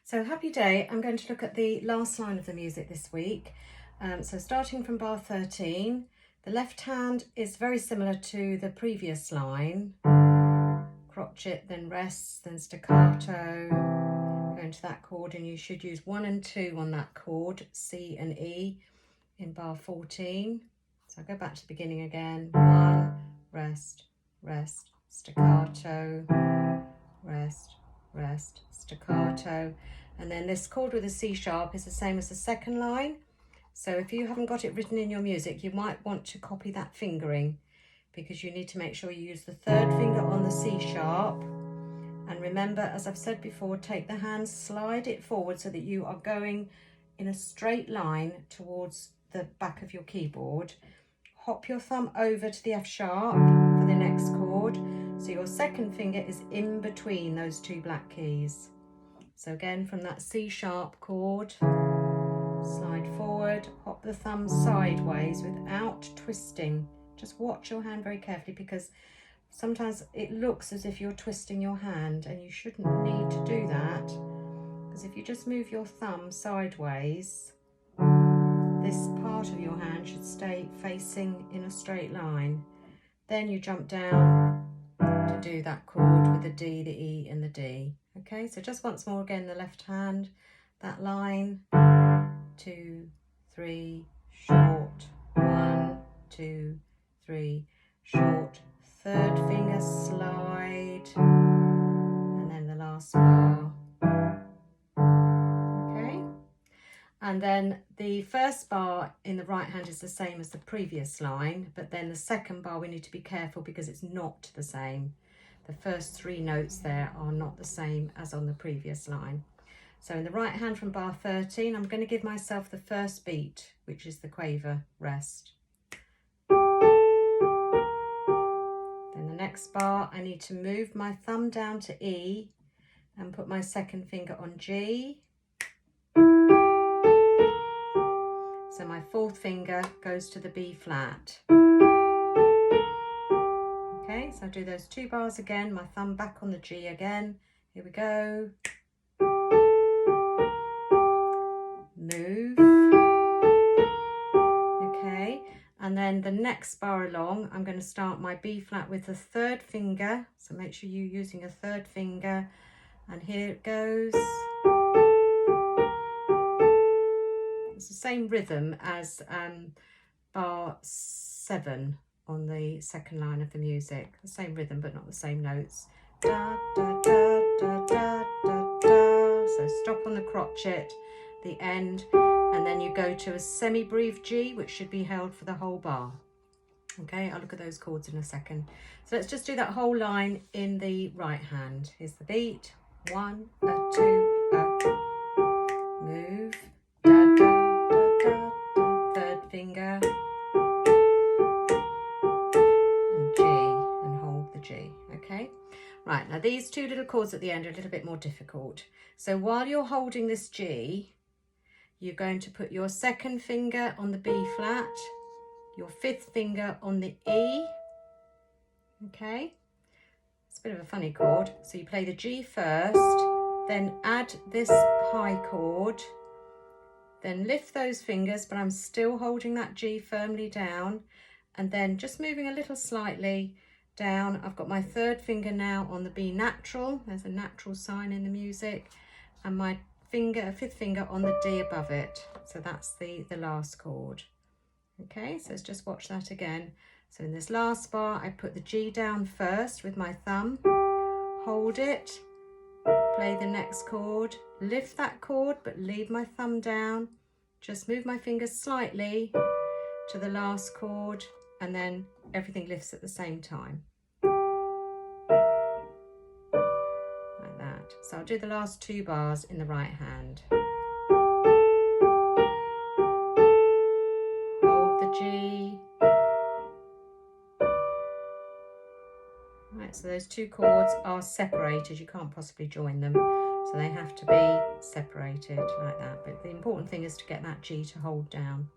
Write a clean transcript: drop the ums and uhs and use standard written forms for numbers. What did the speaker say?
So happy day, I'm going to look at the last line of the music this week. So starting from bar 13, the left hand is very similar to the previous line. Crotchet, then rests, then staccato, go into that chord, and you should use 1 and 2 on that chord, C and E, in bar 14. So I'll go back to the beginning again. 1, rest, rest, staccato, rest, rest, staccato, and then this chord with a C sharp is the same as the second line. So if you haven't got it written in your music, you might want to copy that fingering, because you need to make sure you use the third finger on the C sharp. And remember, as I've said before, take the hand, slide it forward so that you are going in a straight line towards the back of your keyboard. Hop your thumb over to the F sharp for the next chord. So your second finger is in between those two black keys. So again, from that C sharp chord, slide forward, hop the thumb sideways without twisting. Just watch your hand very carefully, because sometimes it looks as if you're twisting your hand, and you shouldn't need to do that, because if you just move your thumb sideways, this part of your hand should stay facing in a straight line. Then you jump down to do that chord with the D, the E and the D. Okay, so just once more again, the left hand, that line, 2, 3, short, 1, 2, 3, short, third finger slide, and then the last bar. Okay, and then the first bar in the right hand is the same as the previous line, but then the second bar we need to be careful because it's not the same. The first 3 notes there are not the same as on the previous line. So in the right hand from bar 13, I'm going to give myself the first beat, which is the quaver rest. Then the next bar, I need to move my thumb down to E and put my second finger on G. So my fourth finger goes to the B flat. Okay, so I'll do those 2 bars again, my thumb back on the G again. Here we go. Move. Okay, and then the next bar along, I'm going to start my B flat with the third finger. So make sure you're using a third finger. And here it goes. It's the same rhythm as bar 7 on the second line of the music. The same rhythm, but not the same notes. Da, da, da, da, da, da, da. So stop on the crotchet, the end, and then you go to a semi-brief G, which should be held for the whole bar. Okay, I'll look at those chords in a second. So let's just do that whole line in the right hand. Here's the beat. 1, 2, move, da, da, da, da, da. Third finger, and G, and hold the G. Okay, right, now these 2 little chords at the end are a little bit more difficult. So while you're holding this G, you're going to put your second finger on the B flat, your 5th finger on the E. Okay, it's a bit of a funny chord. So you play the G first, then add this high chord, then lift those fingers, but I'm still holding that G firmly down, and then just moving a little slightly down. I've got my 3rd finger now on the B natural. There's a natural sign in the music, and my 5th finger on the D above it. So that's the last chord. Okay, so let's just watch that again. So in this last bar, I put the G down first with my thumb, hold it, play the next chord, lift that chord, but leave my thumb down, just move my fingers slightly to the last chord, and then everything lifts at the same time. Like that. So I'll do the last 2 bars in the right hand. Hold the G. Right, so those 2 chords are separated. You can't possibly join them. So they have to be separated like that. But the important thing is to get that G to hold down.